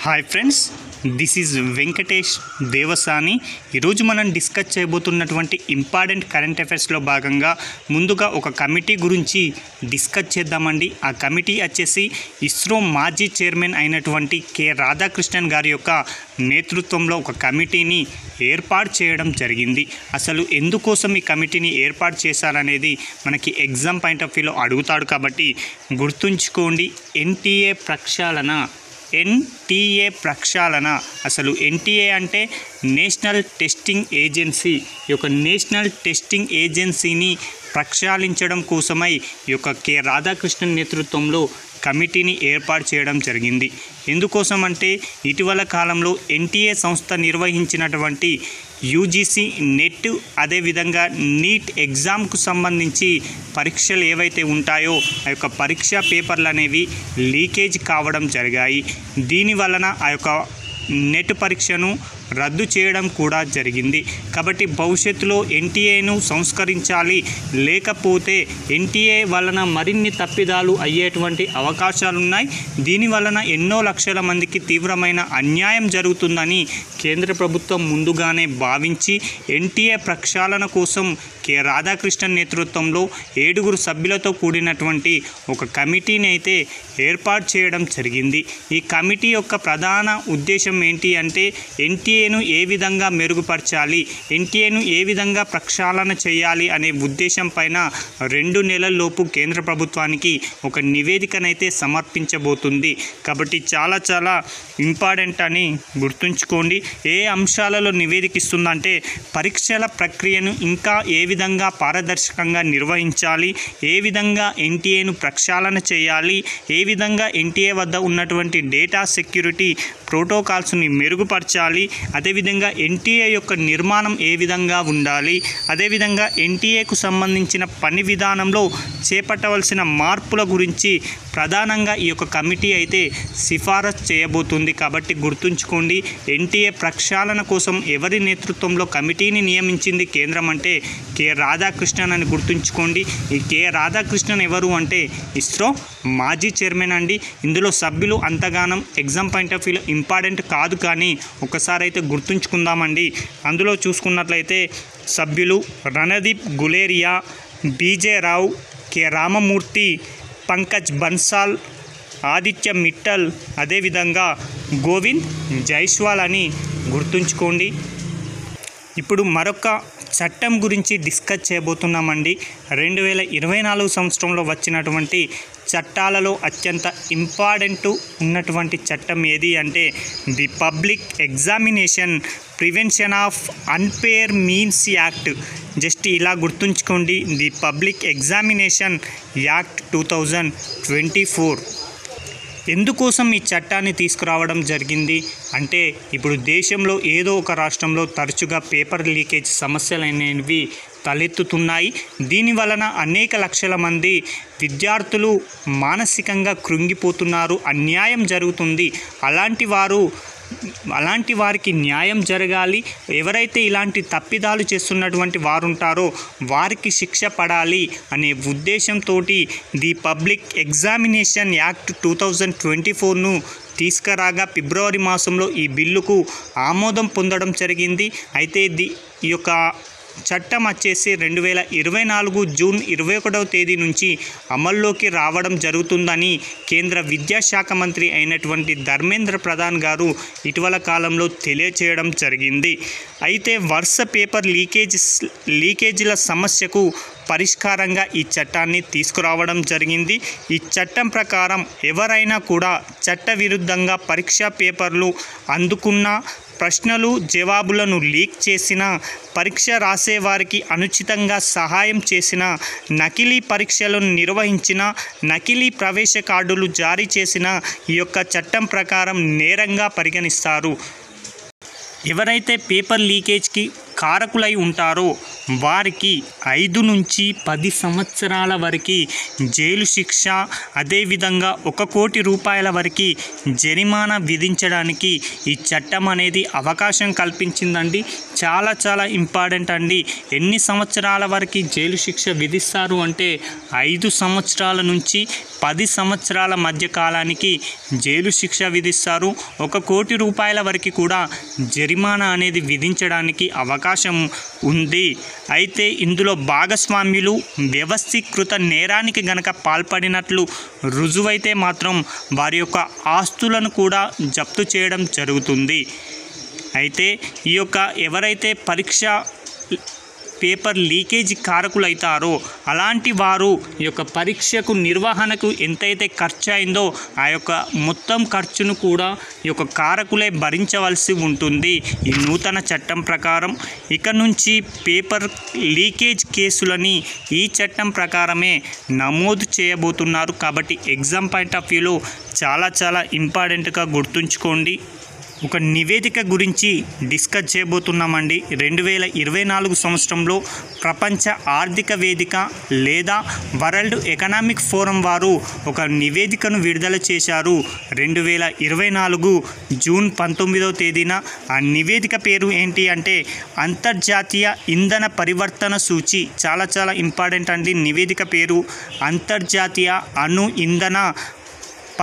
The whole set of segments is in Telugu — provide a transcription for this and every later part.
Hi friends, this is Venkatesh Devasani. ఈరోజు మనం డిస్కస్ చేయబోతున్నటువంటి ఇంపార్టెంట్ కరెంట్ అఫైర్స్లో భాగంగా ముందుగా ఒక కమిటీ గురించి డిస్కస్ చేద్దామండి. ఆ కమిటీ వచ్చేసి ఇస్రో మాజీ చైర్మన్ అయినటువంటి కె రాధాకృష్ణన్ గారి యొక్క నేతృత్వంలో ఒక కమిటీని ఏర్పాటు చేయడం జరిగింది. అసలు ఎందుకోసం ఈ కమిటీని ఏర్పాటు చేశారనేది మనకి ఎగ్జామ్ పాయింట్ ఆఫ్ వ్యూలో అడుగుతాడు కాబట్టి గుర్తుంచుకోండి. ఎన్టీఏ ప్రక్షాళన. అసలు ఎన్టీఏ అంటే నేషనల్ టెస్టింగ్ ఏజెన్సీ. ఈ యొక్క నేషనల్ టెస్టింగ్ ఏజెన్సీని ప్రక్షాళించడం కోసమై ఈ యొక్క కె రాధాకృష్ణన్ నేతృత్వంలో కమిటీని ఏర్పాటు చేయడం జరిగింది. ఎందుకోసం అంటే ఇటీవల కాలంలో ఎన్టీఏ సంస్థ నిర్వహించినటువంటి యూజీసీ నెట్, అదేవిధంగా నీట్ ఎగ్జామ్కు సంబంధించి పరీక్షలు ఏవైతే ఉంటాయో ఆ యొక్క పరీక్షా పేపర్లు అనేవి లీకేజ్ కావడం జరిగాయి. దీని వలన ఆ యొక్క నెట్ పరీక్షను రద్దు చేయడం కూడా జరిగింది. కాబట్టి భవిష్యత్తులో ఎన్టీఏను సంస్కరించాలి, లేకపోతే ఎన్టీఏ వలన మరిన్ని తప్పిదాలు అయ్యేటువంటి అవకాశాలు ఉన్నాయి. దీని వలన ఎన్నో లక్షల మందికి తీవ్రమైన అన్యాయం జరుగుతుందని కేంద్ర ప్రభుత్వం ముందుగానే భావించి ఎన్టీఏ ప్రక్షాళన కోసం కె రాధాకృష్ణన్ నేతృత్వంలో 7 సభ్యులతో కూడినటువంటి ఒక కమిటీని అయితే ఏర్పాటు చేయడం జరిగింది. ఈ కమిటీ యొక్క ప్రధాన ఉద్దేశం ఏంటి అంటే ఎన్టీఏను ఏ విధంగా మెరుగుపరచాలి, ఎన్టీఏను ఏ విధంగా ప్రక్షాళన చేయాలి అనే ఉద్దేశం పైన 2 నెలల్లోపు కేంద్ర ప్రభుత్వానికి ఒక నివేదికనైతే సమర్పించబోతుంది. కాబట్టి చాలా ఇంపార్టెంట్ అని గుర్తుంచుకోండి. ఏ అంశాలలో నివేదిక ఇస్తుందంటే పరీక్షల ప్రక్రియను ఇంకా ఏ విధంగా పారదర్శకంగా నిర్వహించాలి, ఏ విధంగా ఎన్టీఏను ప్రక్షాళన చేయాలి, ఏ విధంగా ఎన్టీఏ వద్ద ఉన్నటువంటి డేటా సెక్యూరిటీ ప్రోటోకాల్స్ని మెరుగుపరచాలి, అదేవిధంగా ఎన్టీఏ యొక్క నిర్మాణం ఏ విధంగా ఉండాలి, అదేవిధంగా ఎన్టీఏకు సంబంధించిన పని విధానంలో చేపట్టవలసిన మార్పుల గురించి ప్రధానంగా ఈ యొక్క కమిటీ అయితే సిఫారసు చేయబోతుంది. కాబట్టి గుర్తుంచుకోండి, ఎన్టీఏ ప్రక్షాళన కోసం ఎవరి నేతృత్వంలో కమిటీని నియమించింది కేంద్రం అంటే కె రాధాకృష్ణన్ అని గుర్తుంచుకోండి. ఈ కె రాధాకృష్ణన్ ఎవరు అంటే ఇస్రో మాజీ చైర్మన్ అండి. ఇందులో సభ్యులు అంతగానం ఎగ్జామ్ పాయింట్ ఆఫ్ వ్యూలో ఇంపార్టెంట్ కాదు, కానీ ఒకసారి అయితే గుర్తుంచుకుందామండి. అందులో చూసుకున్నట్లయితే సభ్యులు రణదీప్ గులేరియా, బీజే రావు, కె రామమూర్తి, పంకజ్ బన్సాల్, ఆదిత్య మిట్టల్, అదేవిధంగా గోవింద్ జైస్వాల్ అని గుర్తుంచుకోండి. ఇప్పుడు మరొక చట్టం గురించి డిస్కస్ చేయబోతున్నామండి. 2024 సంవత్సరంలో వచ్చినటువంటి చట్టాలలో అత్యంత ఇంపార్టెంట్ ఉన్నటువంటి చట్టం ఏది అంటే the public examination prevention of unfair means act. Just ఇలా గుర్తుంచుకోండి, ది పబ్లిక్ ఎగ్జామినేషన్ యాక్ట్ 2024. ఎందుకోసం ఈ చట్టాన్ని తీసుకురావడం జరిగింది అంటే ఇప్పుడు దేశంలో ఏదో ఒక రాష్ట్రంలో తరచుగా పేపర్ లీకేజ్ సమస్యలు అనేవి తలెత్తుతున్నాయి. దీని వలన అనేక లక్షల మంది విద్యార్థులు మానసికంగా కృంగిపోతున్నారు, అన్యాయం జరుగుతుంది. అలాంటి వారికి న్యాయం జరగాలి. ఎవరైతే ఇలాంటి తప్పిదాలు చేస్తున్నటువంటి వారు ఉంటారో వారికి శిక్ష పడాలి అనే ఉద్దేశంతో ది పబ్లిక్ ఎగ్జామినేషన్ యాక్ట్ 2024ను తీసుకురాగా ఫిబ్రవరి మాసంలో ఈ బిల్లుకు ఆమోదం పొందడం జరిగింది. అయితే ఈ యొక్క చట్టం వచ్చేసి 2024 జూన్ 21వ తేదీ నుంచి అమల్లోకి రావడం జరుగుతుందని కేంద్ర విద్యాశాఖ మంత్రి అయినటువంటి ధర్మేంద్ర ప్రధాన్ గారు ఇటీవల కాలంలో తెలియచేయడం జరిగింది. అయితే వరుస పేపర్ లీకేజీల సమస్యకు పరిష్కారంగా ఈ చట్టాన్ని తీసుకురావడం జరిగింది. ఈ చట్టం ప్రకారం ఎవరైనా కూడా చట్టవిరుద్ధంగా పరీక్షా పేపర్లు అందుకున్న, ప్రశ్నలు జవాబులను లీక్ చేసిన, పరీక్ష రాసేవారికి అనుచితంగా సహాయం చేసిన, నకిలీ పరీక్షలను నిర్వహించిన, నకిలీ ప్రవేశ కార్డులు జారీ చేసిన ఈ యొక్క చట్టం ప్రకారం నేరంగా పరిగణిస్తారు. ఎవరైతే పేపర్ లీకేజ్కి కారకులై ఉంటారో వారికి 5 నుంచి 10 సంవత్సరాల వరకు జైలు శిక్ష, అదేవిధంగా 1 కోటి రూపాయల వరకు జరిమానా విధించడానికి ఈ చట్టం అనేది అవకాశం కల్పించిందండి. చాలా చాలా ఇంపార్టెంట్ అండి. ఎన్ని సంవత్సరాల వరకు జైలు శిక్ష విధిస్తారు అంటే 5 సంవత్సరాల నుంచి 10 సంవత్సరాల మధ్య కాలానికి జైలు శిక్ష విధిస్తారు. 1 కోటి రూపాయల వరకు కూడా జరిమానా అనేది విధించడానికి అవకాశం ఉంది. అయితే ఇందులో భాగస్వామ్యులు వ్యవస్థీకృత నేరానికి గనక పాల్పడినట్లు రుజువైతే మాత్రం వారి యొక్క ఆస్తులను కూడా జప్తు చేయడం జరుగుతుంది. అయితే ఈ యొక్క ఎవరైతే పరీక్ష పేపర్ లీకేజ్ కారకులు అవుతారో అలాంటి వారు ఈ యొక్క పరీక్షకు నిర్వహణకు ఎంతైతే ఖర్చు అయిందో ఆ యొక్క మొత్తం ఖర్చును కూడా ఈ యొక్క కారకులే భరించవలసి ఉంటుంది. ఈ నూతన చట్టం ప్రకారం ఇక నుంచి పేపర్ లీకేజ్ కేసులని ఈ చట్టం ప్రకారమే నమోదు చేయబోతున్నారు. కాబట్టి ఎగ్జామ్ పాయింట్ ఆఫ్ వ్యూలో చాలా చాలా ఇంపార్టెంట్గా గుర్తుంచుకోండి. ఒక నివేదిక గురించి డిస్కస్ చేయబోతున్నామండి. 2024 సంవత్సరంలో ప్రపంచ ఆర్థిక వేదిక లేదా వరల్డ్ ఎకనామిక్ ఫోరం వారు ఒక నివేదికను విడుదల చేశారు 2024 జూన్ 19వ తేదీన. ఆ నివేదిక పేరు ఏంటి అంటే అంతర్జాతీయ ఇంధన పరివర్తన సూచి. చాలా చాలా ఇంపార్టెంట్ అండి. నివేదిక పేరు అంతర్జాతీయ అణు ఇంధన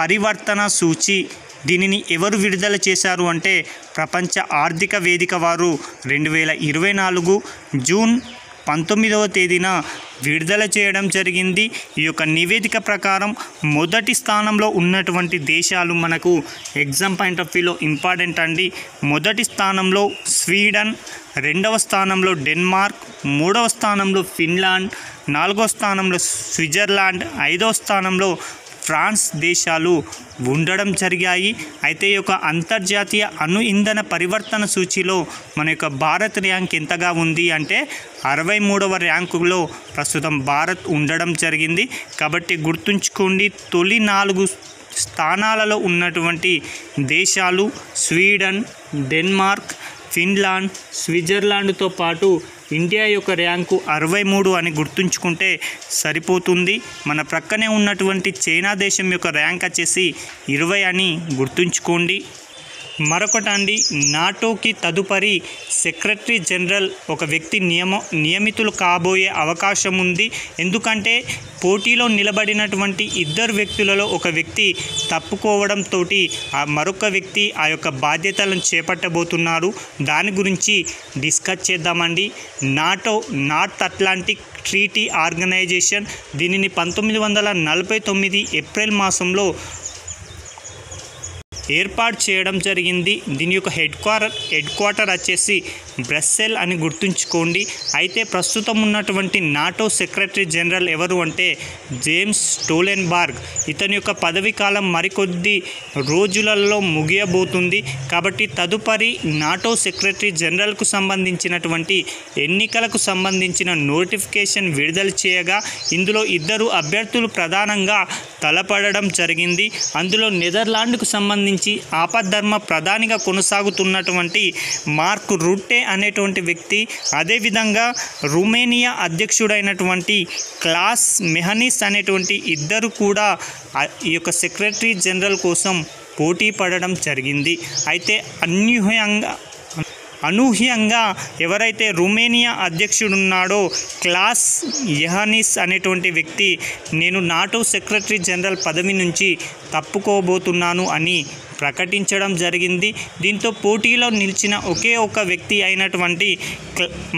పరివర్తన సూచి. దీనిని ఎవరు విడుదల చేశారు అంటే ప్రపంచ ఆర్థిక వేదిక వారు 2024 జూన్ 19వ తేదీన విడుదల చేయడం జరిగింది. ఈ యొక్క నివేదిక ప్రకారం మొదటి స్థానంలో ఉన్నటువంటి దేశాలు మనకు ఎగ్జామ్ పాయింట్ ఆఫ్ వ్యూలో ఇంపార్టెంట్ అండి. మొదటి స్థానంలో స్వీడన్, 2వ స్థానంలో డెన్మార్క్, 3వ స్థానంలో ఫిన్లాండ్, 4వ స్థానంలో స్విట్జర్లాండ్, 5వ స్థానంలో ఫ్రాన్స్ దేశాలు ఉండడం జరిగాయి. అయితే ఈ యొక్క అంతర్జాతీయ అణు ఇంధన పరివర్తన సూచిలో మన యొక్క భారత్ ర్యాంక్ ఎంతగా ఉంది అంటే 63వ ర్యాంకులో ప్రస్తుతం భారత్ ఉండడం జరిగింది. కాబట్టి గుర్తుంచుకోండి, తొలి 4 స్థానాలలో ఉన్నటువంటి దేశాలు స్వీడన్, డెన్మార్క్, ఫిన్లాండ్, స్విట్జర్లాండ్తో పాటు ఇండియా యొక్క ర్యాంకు 63 అని గుర్తుంచుకుంటే సరిపోతుంది. మన ప్రక్కనే ఉన్నటువంటి చైనా దేశం యొక్క ర్యాంక్ వచ్చేసి 20 అని గుర్తుంచుకోండి. మరొకటండి, నాటోకి తదుపరి సెక్రటరీ జనరల్ ఒక వ్యక్తి నియమితులు కాబోయే అవకాశం ఉంది. ఎందుకంటే పోటీలో నిలబడినటువంటి 2 వ్యక్తులలో ఒక వ్యక్తి తప్పుకోవడంతో ఆ మరొక వ్యక్తి ఆ యొక్క బాధ్యతలను చేపట్టబోతున్నారు. దాని గురించి డిస్కస్ చేద్దామండి. NATO, north Atlantic treaty organization, దీనిని 1949 ఏప్రిల్ మాసంలో ఏర్పాటు చేయడం జరిగింది. దీని యొక్క హెడ్ క్వార్టర్ వచ్చేసి బ్రస్సెల్ అని గుర్తుంచుకోండి. అయితే ప్రస్తుతం ఉన్నటువంటి నాటో సెక్రటరీ జనరల్ ఎవరు అంటే జేమ్స్ స్టోలెన్బర్గ్. ఇతని యొక్క పదవీ కాలం మరికొద్ది రోజులలో ముగియబోతుంది. కాబట్టి తదుపరి నాటో సెక్రటరీ జనరల్కు సంబంధించినటువంటి ఎన్నికలకు సంబంధించిన నోటిఫికేషన్ విడుదల చేయగా ఇందులో 2 అభ్యర్థులు ప్రధానంగా తలపడడం జరిగింది. అందులో నెదర్లాండ్కు సంబంధించి ఆపద్ధర్మ ప్రధానిగా కొనసాగుతున్నటువంటి మార్క్ రూటే అనేటువంటి వ్యక్తి, అదేవిధంగా రుమేనియా అధ్యక్షుడైనటువంటి క్లాస్ మెహనిస్ అనేటువంటి 2 కూడా ఈ యొక్క సెక్రటరీ జనరల్ కోసం పోటీ పడడం జరిగింది. అయితే అనూహ్యంగా ఎవరైతే రుమేనియా అధ్యక్షుడున్నాడో క్లాస్ మెహనిస్ అనేటువంటి వ్యక్తి నేను నాటో సెక్రటరీ జనరల్ పదవి నుంచి తప్పుకోబోతున్నాను అని ప్రకటించడం జరిగింది. దీంతో పోటీలో నిలిచిన ఒకే ఒక వ్యక్తి అయినటువంటి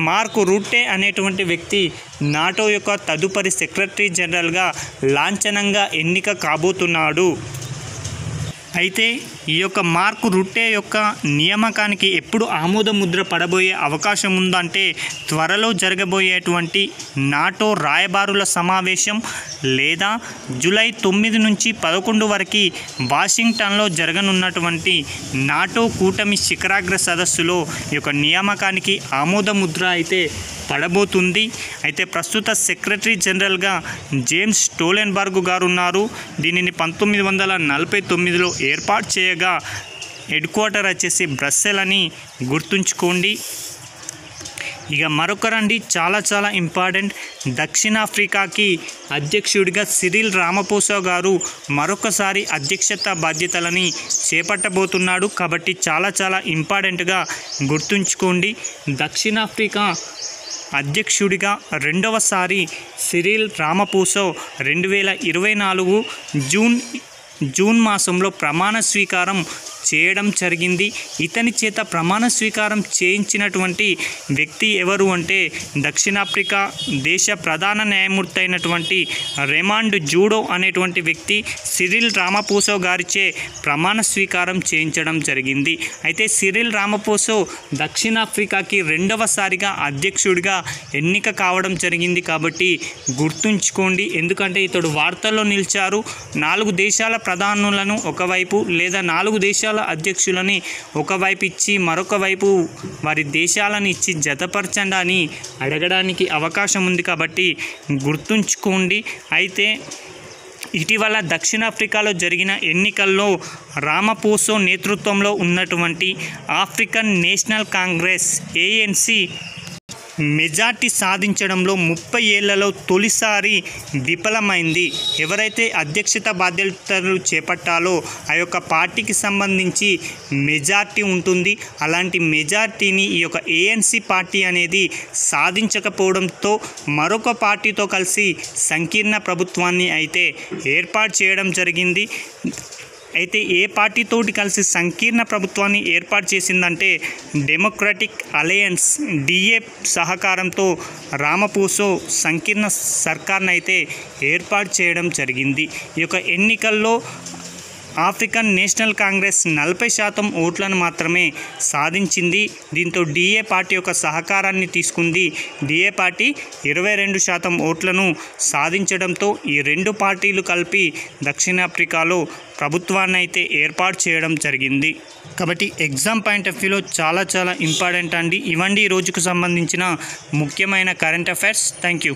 మార్క్ రూటే అనేటువంటి వ్యక్తి నాటో యొక్క తదుపరి సెక్రటరీ జనరల్గా లాంఛనంగా ఎన్నిక కాబోతున్నాడు. అయితే ఈ యొక్క మార్క్ రూటే యొక్క నియామకానికి ఎప్పుడు ఆమోద ముద్ర పడబోయే అవకాశం ఉందంటే త్వరలో జరగబోయేటువంటి నాటో రాయబారుల సమావేశం లేదా జూలై 9 నుంచి 11 వరకు వాషింగ్టన్లో జరగనున్నటువంటి నాటో కూటమి శిఖరాగ్ర సదస్సులో ఈ యొక్క నియామకానికి ఆమోద ముద్ర అయితే పడబోతుంది. అయితే ప్రస్తుత సెక్రటరీ జనరల్గా జేమ్స్ స్టోలెన్బర్గ్ గారు ఉన్నారు. దీనిని 1949లో ఏర్పాటు చేయగా హెడ్ క్వార్టర్ వచ్చేసి బ్రస్సెల్ అని గుర్తుంచుకోండి. ఇక మరొకరండి చాలా ఇంపార్టెంట్, దక్షిణాఫ్రికాకి అధ్యక్షుడిగా సిరిల్ రామపోసా గారు మరొకసారి అధ్యక్షత బాధ్యతలని చేపట్టబోతున్నాడు. కాబట్టి చాలా ఇంపార్టెంట్గా గుర్తుంచుకోండి. దక్షిణాఫ్రికా అధ్యక్షుడిగా రెండవసారి సిరిల్ రామపోసా 2024 జూన్ మాసంలో ప్రమాణ స్వీకారం చేయడం జరిగింది. ఇతని చేత ప్రమాణ స్వీకారం చేయించినటువంటి వ్యక్తి ఎవరు అంటే దక్షిణాఫ్రికా దేశ ప్రధాన న్యాయమూర్తి అయినటువంటి రెమాండ్ జూడో అనేటువంటి వ్యక్తి సిరిల్ రామపోసా గారిచే ప్రమాణ స్వీకారం చేయించడం జరిగింది. అయితే సిరిల్ రామపోసా దక్షిణాఫ్రికాకి రెండవసారిగా అధ్యక్షుడిగా ఎన్నిక కావడం జరిగింది. కాబట్టి గుర్తుంచుకోండి, ఎందుకంటే ఇతడు వార్తల్లో నిలిచారు. 4 దేశాల ప్రధానులను ఒకవైపు లేదా 4 దేశాల అధ్యక్షులని ఒకవైపు ఇచ్చి మరొక వైపు వారి దేశాలను ఇచ్చి జతపరచండి అని అడగడానికి అవకాశం ఉంది. కాబట్టి గుర్తుంచుకోండి. అయితే ఇటీవల దక్షిణాఫ్రికాలో జరిగిన ఎన్నికల్లో రామపోసా నేతృత్వంలో ఉన్నటువంటి African national Congress ANC majority సాధించడంలో 30 ఏళ్లలో తొలిసారి విఫలమైంది. ఎవరైతే అధ్యక్షత బాధ్యతలు చేపట్టాలో ఆ యొక్క పార్టీకి సంబంధించి మెజార్టీ ఉంటుంది. అలాంటి మెజార్టీని ఈ యొక్క ANC పార్టీ అనేది సాధించకపోవడంతో మరొక పార్టీతో కలిసి సంకీర్ణ ప్రభుత్వాన్ని అయితే ఏర్పాటు చేయడం జరిగింది. అయితే ఏ పార్టీతోటి కలిసి సంకీర్ణ ప్రభుత్వాన్ని ఏర్పాటు చేసిందంటే డెమోక్రటిక్ అలయన్స్ DA సహకారంతో రామపోసా సంకీర్ణ సర్కార్ను అయితే ఏర్పాటు చేయడం జరిగింది. ఈ యొక్క ఎన్నికల్లో ఆఫ్రికన్ నేషనల్ కాంగ్రెస్ 40% ఓట్లను మాత్రమే సాధించింది. దీంతో DA పార్టీ యొక్క సహకారాన్ని తీసుకుంది. DA పార్టీ 22% ఓట్లను సాధించడంతో ఈ రెండు పార్టీలు కలిపి దక్షిణాఫ్రికాలో ప్రభుత్వాన్ని అయితే ఏర్పాటు చేయడం జరిగింది. కాబట్టి ఎగ్జామ్ పాయింట్ ఆఫ్ వ్యూలో చాలా ఇంపార్టెంట్ అండి. ఇవండి ఈ రోజుకు సంబంధించిన ముఖ్యమైన కరెంట్ అఫైర్స్. Thank you.